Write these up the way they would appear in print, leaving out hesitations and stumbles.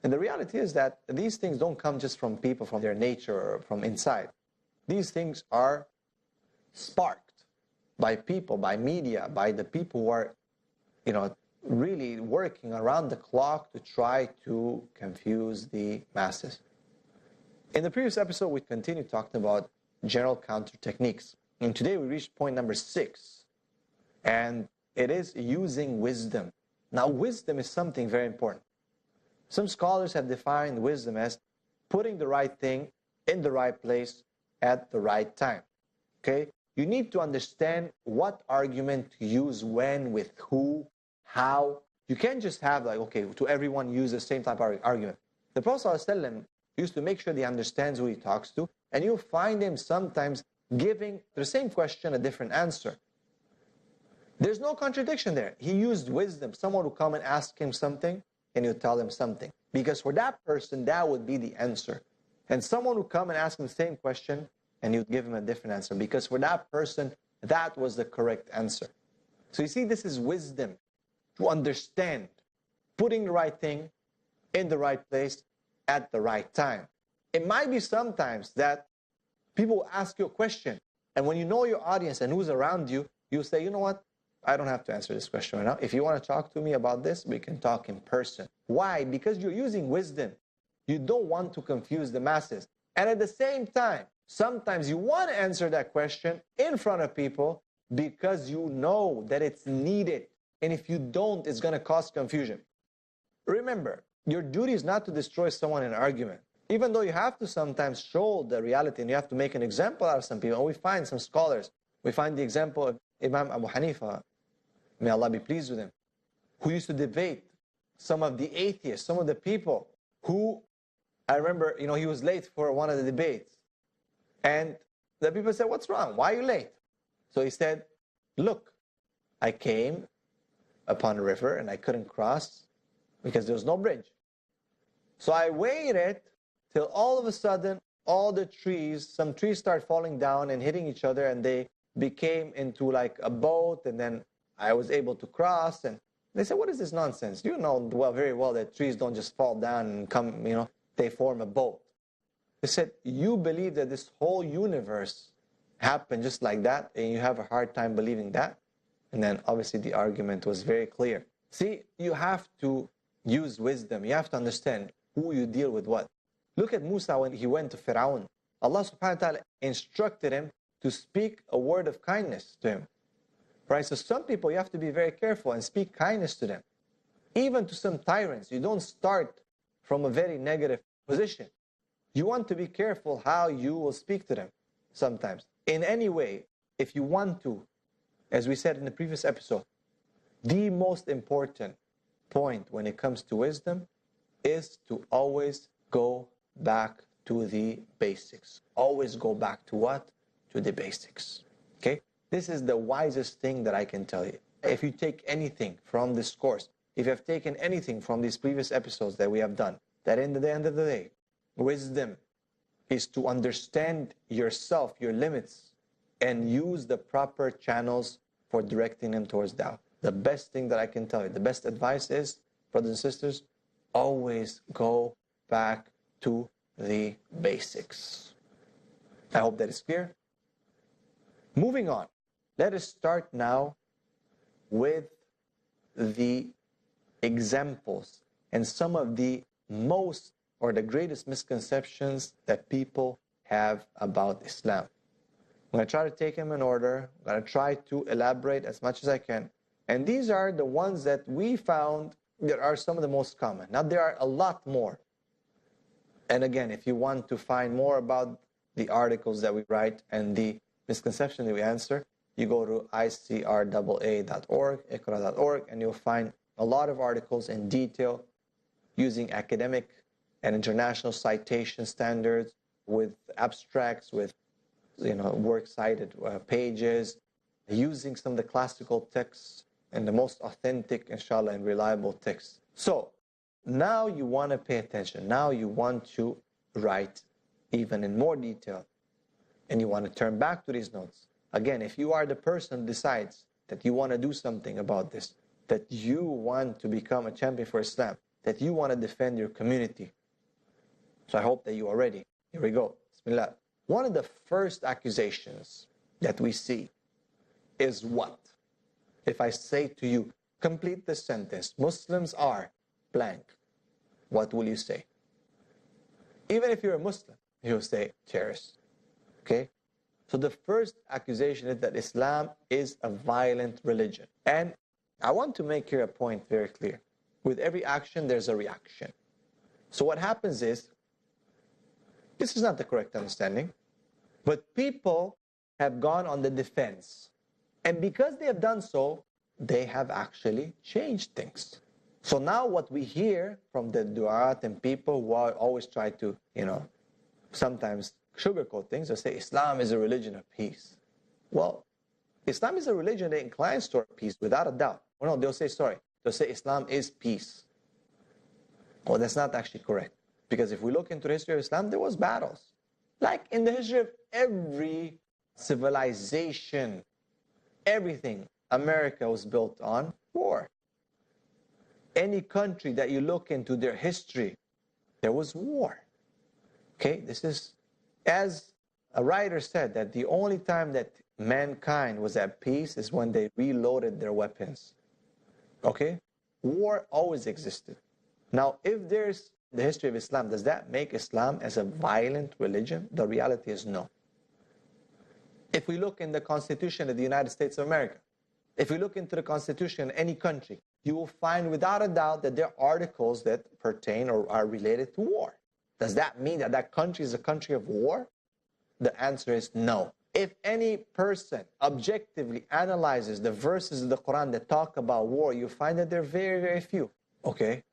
And the reality is that these things don't come just from people, from their nature, or from inside. These things are sparked by people, by media, by the people who are, really working around the clock to try to confuse the masses. In the previous episode, we continued talking about general counter techniques. And today we reached point number 6. And it is using wisdom. Now, wisdom is something very important. Some scholars have defined wisdom as putting the right thing in the right place at the right time. Okay? You need to understand what argument to use when, with who, how. You can't just have to everyone use the same type of argument. The Prophet ﷺ used to make sure he understands who he talks to, and you'll find him sometimes giving the same question a different answer. There's no contradiction there. He used wisdom. Someone will come and ask him something, and you tell them something. Because for that person, that would be the answer. And someone will come and ask him the same question, and you give him a different answer. Because for that person, that was the correct answer. So you see, this is wisdom. To understand, putting the right thing in the right place at the right time. It might be sometimes that people will ask you a question, and when you know your audience and who's around you, you'll say, you know what? I don't have to answer this question right now. If you want to talk to me about this, we can talk in person. Why? Because you're using wisdom. You don't want to confuse the masses. And at the same time, sometimes you want to answer that question in front of people because you know that it's needed. And if you don't, it's going to cause confusion. Remember, your duty is not to destroy someone in an argument. Even though you have to sometimes show the reality and you have to make an example out of some people. And we find some scholars. We find the example of Imam Abu Hanifa, may Allah be pleased with him, who used to debate some of the atheists, some of the people who, I remember, he was late for one of the debates. And the people said, what's wrong? Why are you late? So he said, look, I came upon a river and I couldn't cross because there was no bridge. So I waited till all of a sudden, all the trees, some trees start falling down and hitting each other, and they became into like a boat, and then I was able to cross. And they said, what is this nonsense? You know very well that trees don't just fall down and come, they form a boat. They said, you believe that this whole universe happened just like that, and you have a hard time believing that? And then obviously the argument was very clear. See, you have to use wisdom. You have to understand who you deal with what. Look at Musa when he went to Fir'aun. Allah subhanahu wa ta'ala instructed him to speak a word of kindness to him. Right? So some people, you have to be very careful and speak kindness to them. Even to some tyrants, you don't start from a very negative position. You want to be careful how you will speak to them sometimes. In any way, if you want to, as we said in the previous episode, the most important point when it comes to wisdom is to always go back to the basics. Always go back to what? To the basics. Okay? This is the wisest thing that I can tell you. If you take anything from this course, if you have taken anything from these previous episodes that we have done, that in the end of the day, wisdom is to understand yourself, your limits, and use the proper channels for directing them towards Dawah. The best thing that I can tell you, the best advice is, brothers and sisters, always go back to the basics. I hope that is clear. Moving on, let us start now with the examples and some of the most or the greatest misconceptions that people have about Islam. I'm going to try to take them in order. I'm going to try to elaborate as much as I can. And these are the ones that we found that are some of the most common. Now, there are a lot more. And again, if you want to find more about the articles that we write and the misconceptions that we answer, you go to icraa.org, iqra.org, and you'll find a lot of articles in detail using academic and international citation standards with abstracts, with works cited pages, using some of the classical texts and the most authentic, inshallah, and reliable texts. So now you want to pay attention. Now you want to write even in more detail, and you want to turn back to these notes. Again, if you are the person who decides that you want to do something about this, that you want to become a champion for Islam, that you want to defend your community. So I hope that you are ready. Here we go. Bismillah. One of the first accusations that we see is what? If I say to you, complete the sentence, Muslims are blank, what will you say? Even if you're a Muslim, you'll say terrorist. Okay? So the first accusation is that Islam is a violent religion. And I want to make here a point very clear. With every action, there's a reaction. So what happens is, this is not the correct understanding, but people have gone on the defense. And because they have done so, they have actually changed things. So now what we hear from the du'at and people who always try to, sometimes sugarcoat things, they say Islam is a religion of peace. Well, Islam is a religion that inclines toward peace without a doubt. Or no, they'll say Islam is peace. Well, that's not actually correct. Because if we look into the history of Islam, there was battles. Like in the history of every civilization, everything, America was built on war. Any country that you look into their history, there was war. Okay, this is, as a writer said, that the only time that mankind was at peace is when they reloaded their weapons. Okay, war always existed. Now, if there's the history of Islam, does that make Islam as a violent religion? The reality is no. If we look in the Constitution of the United States of America, if we look into the Constitution of any country, you will find without a doubt that there are articles that pertain or are related to war. Does that mean that that country is a country of war? The answer is no. If any person objectively analyzes the verses of the Quran that talk about war, you find that they're very, very few. Okay?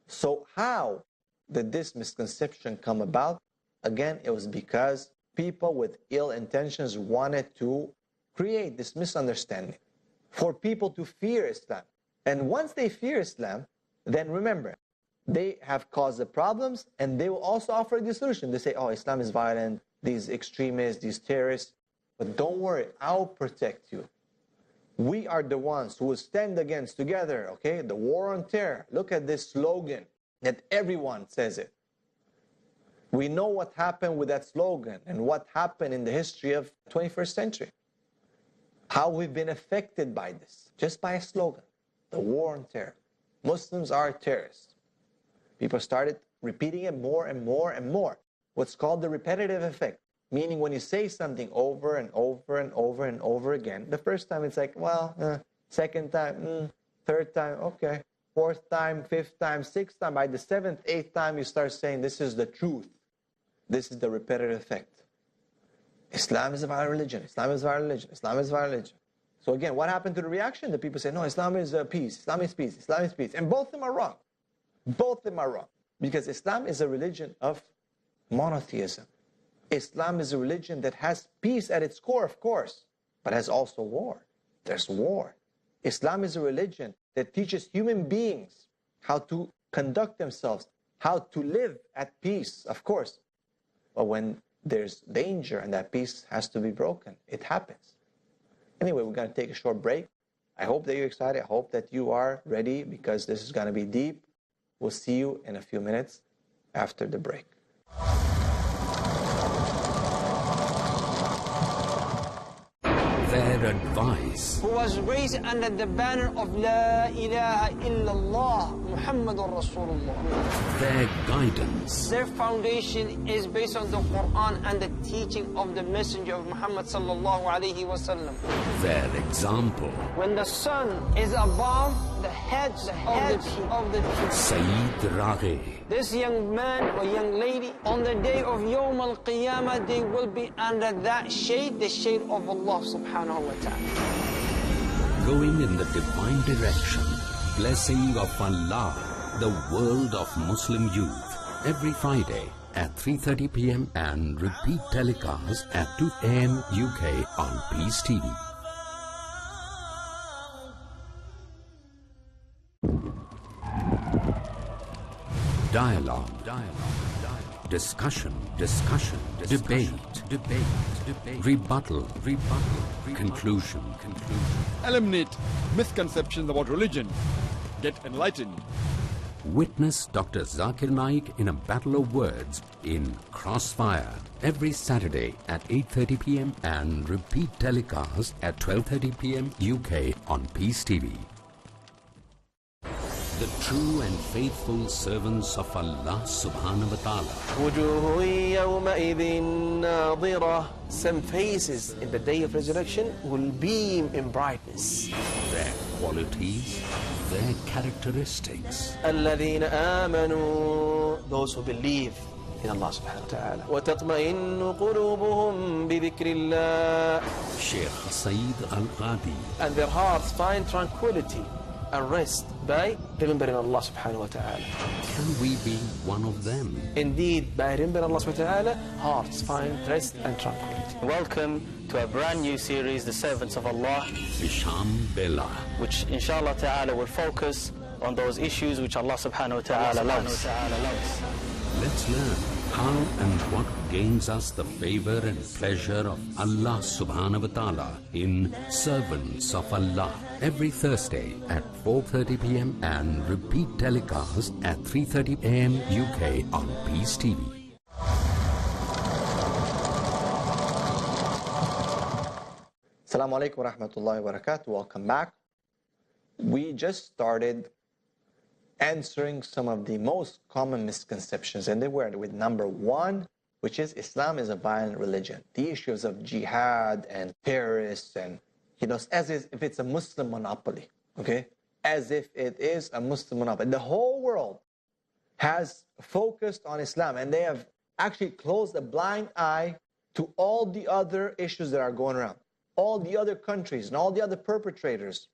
So how did this misconception come about? Again, it was because people with ill intentions wanted to create this misunderstanding for people to fear Islam. And once they fear Islam, then remember, they have caused the problems and they will also offer the solution. They say, oh, Islam is violent, these extremists, these terrorists. But don't worry, I'll protect you. We are the ones who will stand against together, okay, the war on terror. Look at this slogan that everyone says it. We know what happened with that slogan and what happened in the history of the 21st century. How we've been affected by this, just by a slogan, the war on terror. Muslims are terrorists. People started repeating it more and more and more. What's called the repetitive effect. Meaning when you say something over and over and over and over again, the first time it's like, well, second time, third time, okay. Fourth time, fifth time, sixth time. By the seventh, eighth time, you start saying, this is the truth. This is the repetitive effect. Islam is a violent religion. Islam is a violent religion. Islam is a violent religion. So again, what happened to the reaction? The people say, no, Islam is peace. Islam is peace. Islam is peace. And both of them are wrong. Both of them are wrong. Because Islam is a religion of monotheism. Islam is a religion that has peace at its core, of course, but has also war. There's war. Islam is a religion that teaches human beings how to conduct themselves, how to live at peace, of course. But when there's danger and that peace has to be broken, it happens. Anyway, we're going to take a short break. I hope that you're excited. I hope that you are ready because this is going to be deep. We'll see you in a few minutes after the break. Their advice, who was raised under the banner of La ilaha illallah, Muhammadur Rasulullah. Their guidance, their foundation is based on the Quran and the teaching of the Messenger of Muhammad sallallahu alaihi wasallam. Their example, when the sun is above the heads of the people. Sayyid Raghi. This young man or young lady, on the day of Yawm al-Qiyamah, they will be under that shade, the shade of Allah subhanahu wa ta'ala. Going in the divine direction, blessing of Allah, the world of Muslim youth. Every Friday at 3:30 p.m. and repeat telecast at 2 a.m. UK on Peace TV. Dialogue. Discussion. Debate. Rebuttal. Conclusion. Eliminate misconceptions about religion. Get enlightened. Witness Dr. Zakir Naik in a battle of words in Crossfire every Saturday at 8:30 p.m. and repeat telecast at 12:30 p.m. UK on Peace TV. The true and faithful servants of Allah subhanahu wa ta'ala. وجوه يومئذ ناظرة. Some faces in the day of resurrection will beam in brightness. Their qualities, their characteristics. الذين آمنوا. Those who believe in Allah subhanahu wa ta'ala. وتطمئن قلوبهم بذكر الله. Sheikh Saeed Al-Ghadi. And their hearts find tranquility and rest by remembering Allah subhanahu wa ta'ala. Can we be one of them? Indeed, by remembering Allah subhanahu wa ta'ala, hearts find rest and tranquility. Welcome to a brand new series, The Servants of Allah, Hisham Bella. which inshallah ta'ala will focus on those issues which Allah subhanahu wa ta'ala loves. Let's learn how and what gains us the favor and pleasure of Allah subhanahu wa ta'ala in Servants of Allah every Thursday at 4:30 p.m. and repeat telecast at 3:30 a.m. UK on Peace TV. Assalamu alaikum wa rahmatullahi wa barakatuh. Welcome back. We just started answering some of the most common misconceptions, and they were with number one, which is Islam is a violent religion. The issues of jihad and terrorists and, as if it's a Muslim monopoly, okay? As if it is a Muslim monopoly. The whole world has focused on Islam, and they have actually closed a blind eye to all the other issues that are going around, all the other countries and all the other perpetrators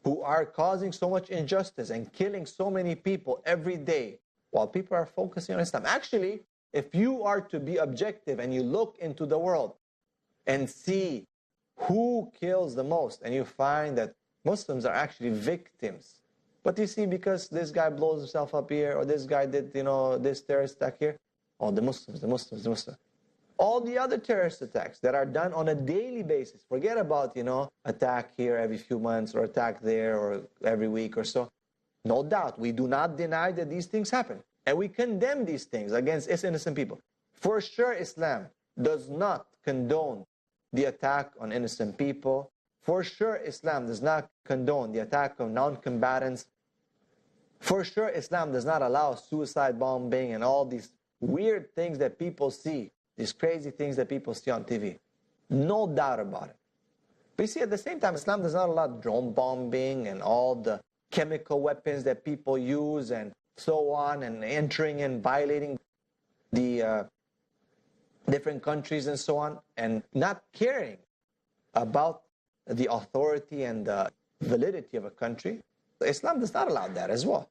who are causing so much injustice and killing so many people every day, while people are focusing on Islam. Actually, if you are to be objective and you look into the world and see who kills the most, and you find that Muslims are actually victims. But you see, because this guy blows himself up here, or this guy did, this terrorist attack here, oh, the Muslims. All the other terrorist attacks that are done on a daily basis, forget about, attack here every few months or attack there or every week or so. No doubt, we do not deny that these things happen. And we condemn these things against innocent people. For sure, Islam does not condone the attack on innocent people. For sure, Islam does not condone the attack of non-combatants. For sure, Islam does not allow suicide bombing and all these weird things that people see. These crazy things that people see on TV. No doubt about it. But you see, at the same time, Islam does not allow drone bombing and all the chemical weapons that people use and so on, and entering and violating the different countries and so on, and not caring about the authority and the validity of a country. Islam does not allow that as well.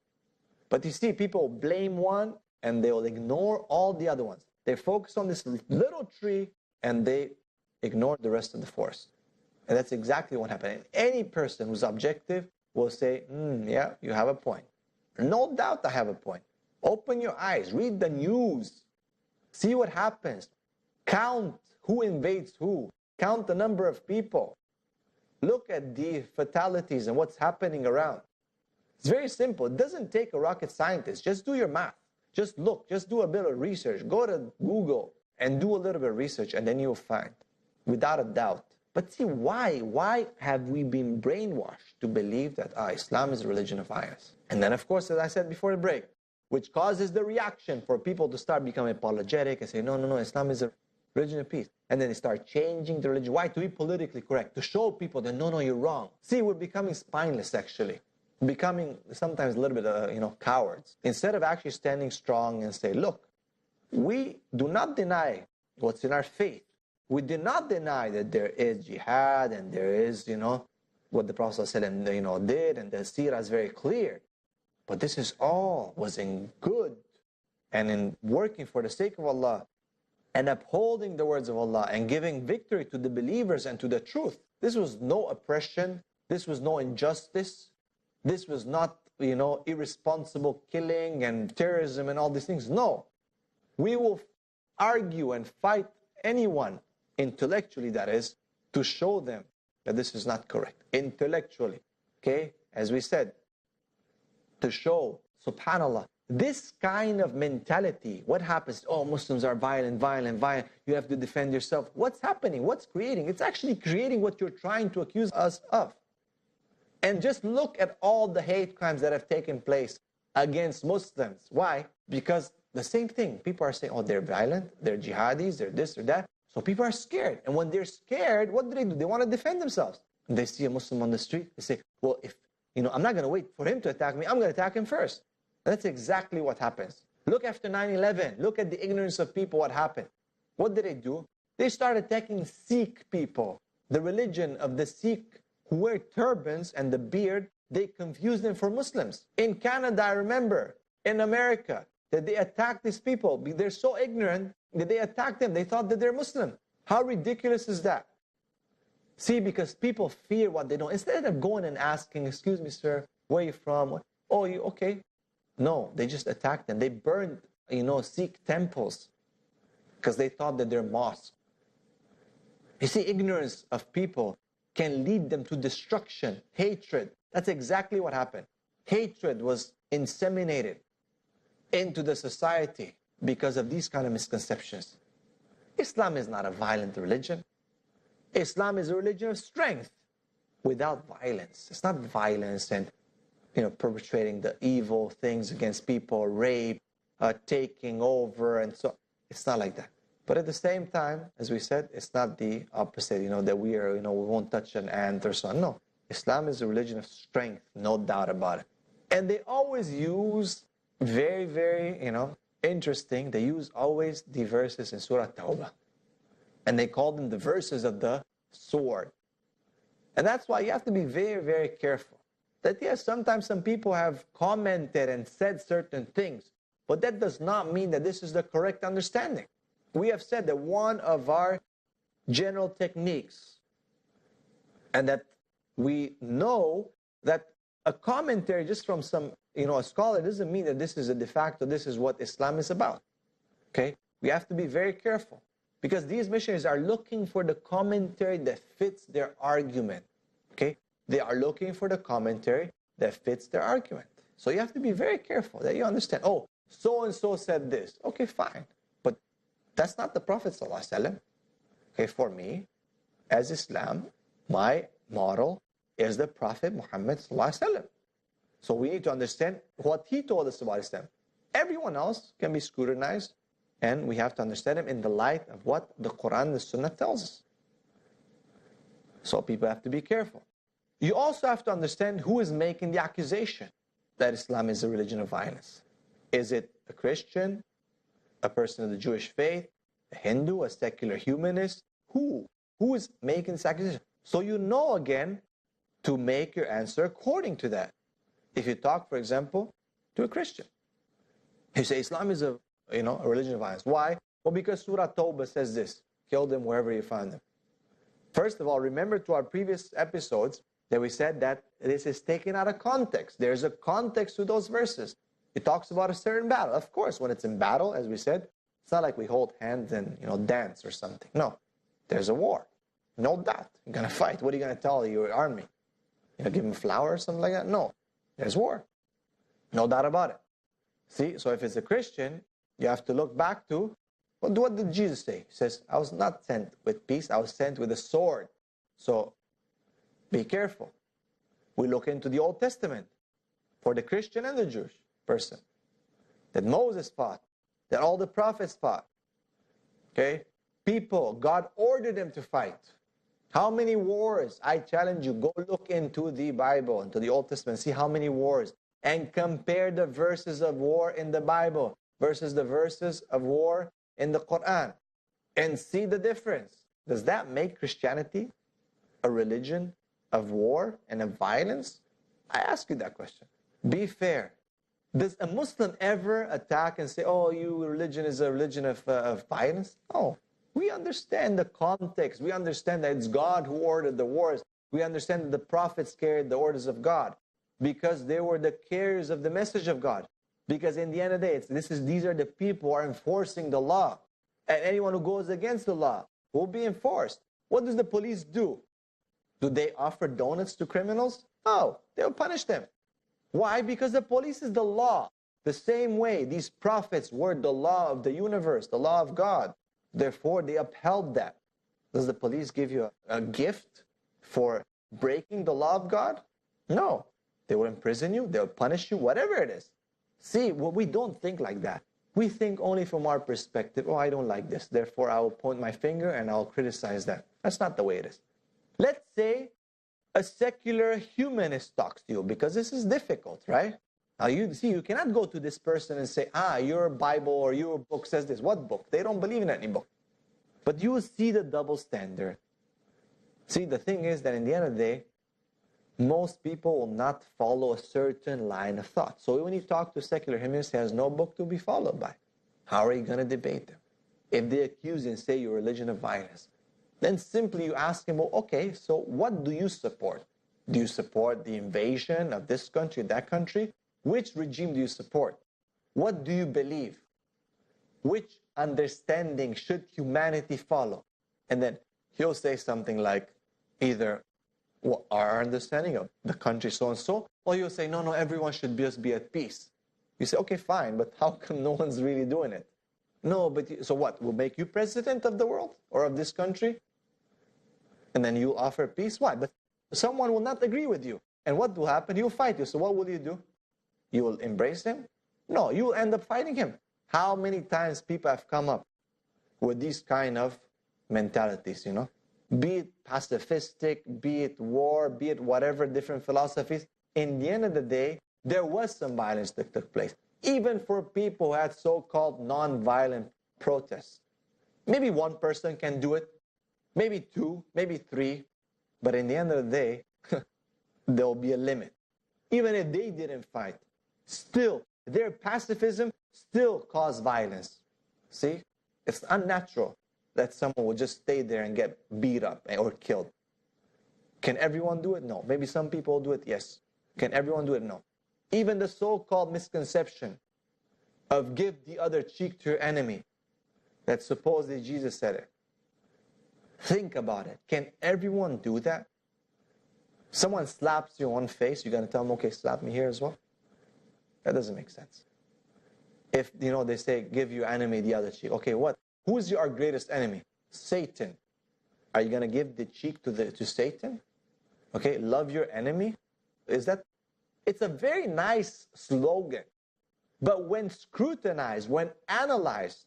But you see, people blame one and they will ignore all the other ones. They focus on this little tree and they ignore the rest of the forest. And that's exactly what happened. And any person who's objective will say, yeah, you have a point. No doubt I have a point. Open your eyes, read the news, see what happens. Count who invades who. Count the number of people. Look at the fatalities and what's happening around. It's very simple. It doesn't take a rocket scientist. Just do your math. Just look, just do a bit of research. Go to Google and do a little bit of research, and then you'll find, without a doubt. But see, why? Why have we been brainwashed to believe that Islam is a religion of violence? And then, of course, as I said before the break, which causes the reaction for people to start becoming apologetic and say, no, Islam is a religion of peace. And then they start changing the religion. Why? To be politically correct, to show people that, no, you're wrong. See, we're becoming spineless, actually. Becoming sometimes a little bit, cowards. Instead of actually standing strong and say, look, we do not deny what's in our faith. We do not deny that there is jihad and there is, what the Prophet said and, did, and the seerah is very clear. But this is all was in good and in working for the sake of Allah and upholding the words of Allah and giving victory to the believers and to the truth. This was no oppression. This was no injustice. This was not, irresponsible killing and terrorism and all these things. No. We will argue and fight anyone, intellectually that is, to show them that this is not correct. Intellectually. Okay? As we said, to show Subhanallah. This kind of mentality, what happens? Oh, Muslims are violent, violent, violent. You have to defend yourself. What's happening? What's creating? It's actually creating what you're trying to accuse us of. And just look at all the hate crimes that have taken place against Muslims. Why? Because the same thing. People are saying, oh, they're violent, they're jihadis, they're this or that. So people are scared. And when they're scared, what do? They want to defend themselves. And they see a Muslim on the street. They say, well, if, I'm not going to wait for him to attack me. I'm going to attack him first. That's exactly what happens. Look after 9/11. Look at the ignorance of people, what happened. What did they do? They started attacking Sikh people. The religion of the Sikh who wear turbans and the beard, they confused them for Muslims. In Canada, I remember, in America, that they attacked these people. They're so ignorant that they attacked them. They thought that they're Muslim. How ridiculous is that? See, because people fear what they don't. Instead of going and asking, excuse me, sir, where are you from? Oh, you okay? No, they just attacked them. They burned, Sikh temples because they thought that they're mosques. You see, ignorance of people can lead them to destruction, hatred. That's exactly what happened. Hatred was inseminated into the society because of these kind of misconceptions. Islam is not a violent religion. Islam is a religion of strength without violence. It's not violence and perpetrating the evil things against people, rape, taking over, and so. It's not like that. But at the same time, as we said, it's not the opposite, that we are, we won't touch an ant or so. No. Islam is a religion of strength, no doubt about it. And they always use very, very, interesting, they use always the verses in Surah Tawbah. And they call them the verses of the sword. And that's why you have to be very, very careful. That yes, sometimes some people have commented and said certain things, but that does not mean that this is the correct understanding. We have said that one of our general techniques, and that we know that a commentary just from some, a scholar doesn't mean that this is a de facto, this is what Islam is about. Okay? We have to be very careful because these missionaries are looking for the commentary that fits their argument. Okay? They are looking for the commentary that fits their argument. So you have to be very careful that you understand, oh, so-and-so said this. Okay, fine. But that's not the Prophet ﷺ. Okay, for me, as Islam, my model is the Prophet Muhammad ﷺ. So we need to understand what he told us about Islam. Everyone else can be scrutinized, and we have to understand him in the light of what the Quran and the Sunnah tells us. So people have to be careful. You also have to understand who is making the accusation that Islam is a religion of violence. Is it a Christian, a person of the Jewish faith, a Hindu, a secular humanist? Who is making this accusation? So again, to make your answer according to that. If you talk, for example, to a Christian, you say Islam is a religion of violence. Why? Well, because Surah Tawbah says this: kill them wherever you find them. First of all, remember to our previous episodes that we said that this is taken out of context. There's a context to those verses. It talks about a certain battle. Of course, when it's in battle, as we said, it's not like we hold hands and dance or something. No, there's a war. No doubt. You're going to fight. What are you going to tell your army? Give them flowers or something like that? No. There's war. No doubt about it. See, so if it's a Christian, you have to look back to, well, what did Jesus say? He says, I was not sent with peace, I was sent with a sword. So, be careful. We look into the Old Testament for the Christian and the Jewish person. That Moses fought, that all the prophets fought. Okay? People, God ordered them to fight. How many wars? I challenge you, go look into the Bible, into the Old Testament, see how many wars, and compare the verses of war in the Bible versus the verses of war in the Quran, and see the difference. Does that make Christianity a religion of war and of violence? I ask you that question. Be fair. Does a Muslim ever attack and say, oh, your religion is a religion of violence? No. We understand the context. We understand that it's God who ordered the wars. We understand that the prophets carried the orders of God because they were the carriers of the message of God. Because in the end of the day, these are the people who are enforcing the law. And anyone who goes against the law will be enforced. What does the police do? Do they offer donuts to criminals? No, they'll punish them. Why? Because the police is the law. The same way these prophets were the law of the universe, the law of God. Therefore, they upheld that. Does the police give you a gift for breaking the law of God? No. They will imprison you, they'll punish you, whatever it is. See, well, we don't think like that. We think only from our perspective, oh, I don't like this, therefore I will point my finger and I'll criticize that. That's not the way it is. Let's say a secular humanist talks to you, because this is difficult, right? Now, you cannot go to this person and say, your Bible or your book says this. What book? They don't believe in any book. But you will see the double standard. See, the thing is that in the end of the day, most people will not follow a certain line of thought. So when you talk to a secular humanist, he has no book to be followed by. How are you going to debate them? If they accuse and say your religion of violence, then simply you ask him, well, okay, so what do you support? Do you support the invasion of this country, that country? Which regime do you support? What do you believe? Which understanding should humanity follow? And then he'll say something like either our understanding of the country so-and-so, or he'll say, no, everyone should just be at peace. You say, okay, fine, but how come no one's really doing it? No, but so what? We'll make you president of the world or of this country? And then you'll offer peace? Why? But someone will not agree with you. And what will happen? He'll fight you. So what will you do? You will embrace him? No, you will end up fighting him. How many times people have come up with these kind of mentalities, Be it pacifistic, be it war, be it whatever different philosophies. In the end of the day, there was some violence that took place. Even for people who had so-called non-violent protests. Maybe one person can do it, maybe two, maybe three. But in the end of the day, there will be a limit. Even if they didn't fight, still, their pacifism still caused violence. See? It's unnatural that someone will just stay there and get beat up or killed. Can everyone do it? No. Maybe some people do it? Yes. Can everyone do it? No. Even the so-called misconception of give the other cheek to your enemy, that supposedly Jesus said it. Think about it. Can everyone do that? Someone slaps you on face, you're going to tell them, okay, slap me here as well? That doesn't make sense. If, they say, give your enemy the other cheek. Okay, what? Who is your greatest enemy? Satan. Are you going to give the cheek to Satan? Okay, love your enemy? It's a very nice slogan. But when scrutinized, when analyzed,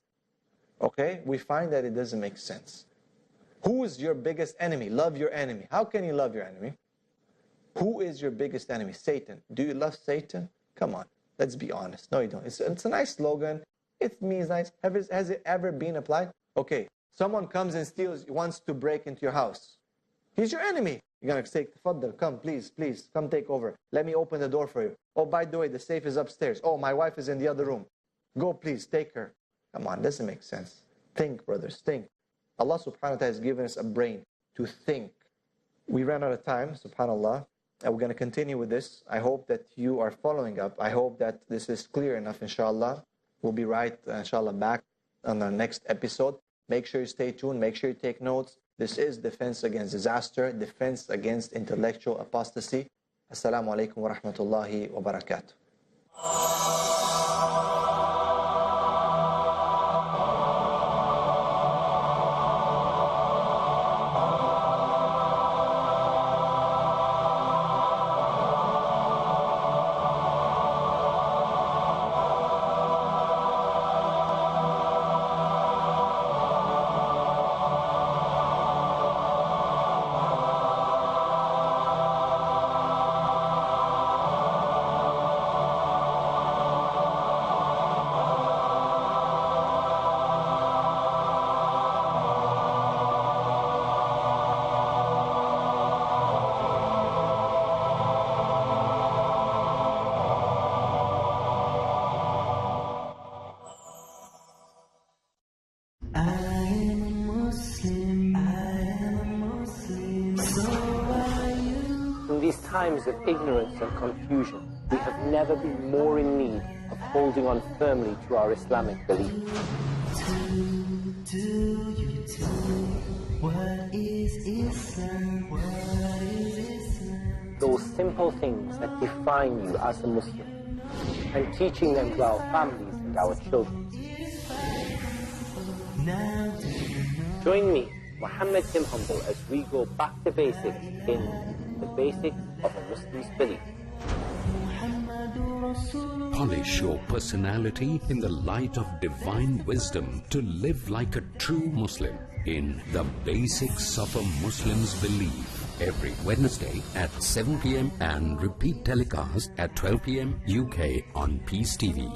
okay, we find that it doesn't make sense. Who is your biggest enemy? Love your enemy. How can you love your enemy? Who is your biggest enemy? Satan. Do you love Satan? Come on, let's be honest. No, you don't. It's a nice slogan. It means nice. Has it ever been applied? Okay, someone comes and wants to break into your house. He's your enemy. You're going to say, Tafaddal, come, please, come take over. Let me open the door for you. Oh, by the way, the safe is upstairs. Oh, my wife is in the other room. Go, please, take her. Come on, doesn't make sense. Think, brothers, think. Allah subhanahu wa ta'ala has given us a brain to think. We ran out of time, subhanAllah. And we're going to continue with this. I hope that you are following up. I hope that this is clear enough, inshallah. We'll be right, inshallah, back on the next episode. Make sure you stay tuned. Make sure you take notes. This is Defense Against Disaster, Defense Against Intellectual Apostasy. Assalamu alaikum wa rahmatullahi wa barakatuh. In these times of ignorance and confusion, we have never been more in need of holding on firmly to our Islamic belief. What is Islam? What is Islam? Those simple things that define you as a Muslim. and teaching them to our families and our children. Join me, Muhammad Tim Humble, as we go back to basics in the basics of a Muslim's belief. Polish your personality in the light of divine wisdom to live like a true Muslim in The Basics of a Muslim's Belief. Every Wednesday at 7 p.m. and repeat telecast at 12 p.m. UK on Peace TV.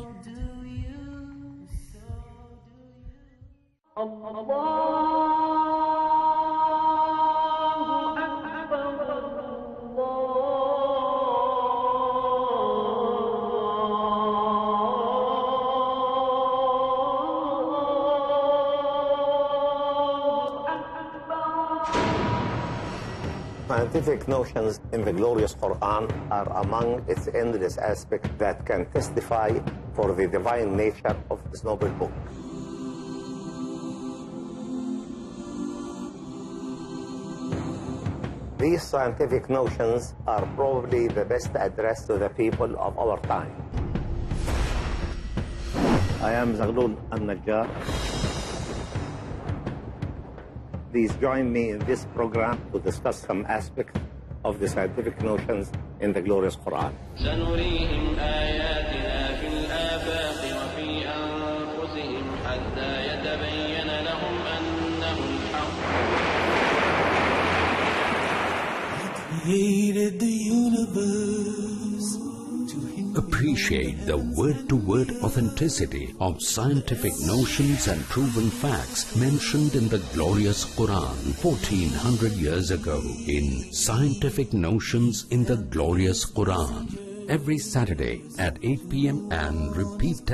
Scientific notions in the glorious Quran are among its endless aspects that can testify for the divine nature of this noble book. These scientific notions are probably the best addressed to the people of our time. I am Zaghlul Al-Najjar. Please join me in this program to discuss some aspects of the scientific notions in the glorious Quran. سنريهم آياتنا في الآفاق وفي أنفسهم حتى يتبين لهم أنه الحق. He created the universe. Appreciate the word-to-word authenticity of scientific notions and proven facts mentioned in the glorious Quran 1400 years ago in Scientific Notions in the Glorious Quran. Every Saturday at 8 p.m. and repeat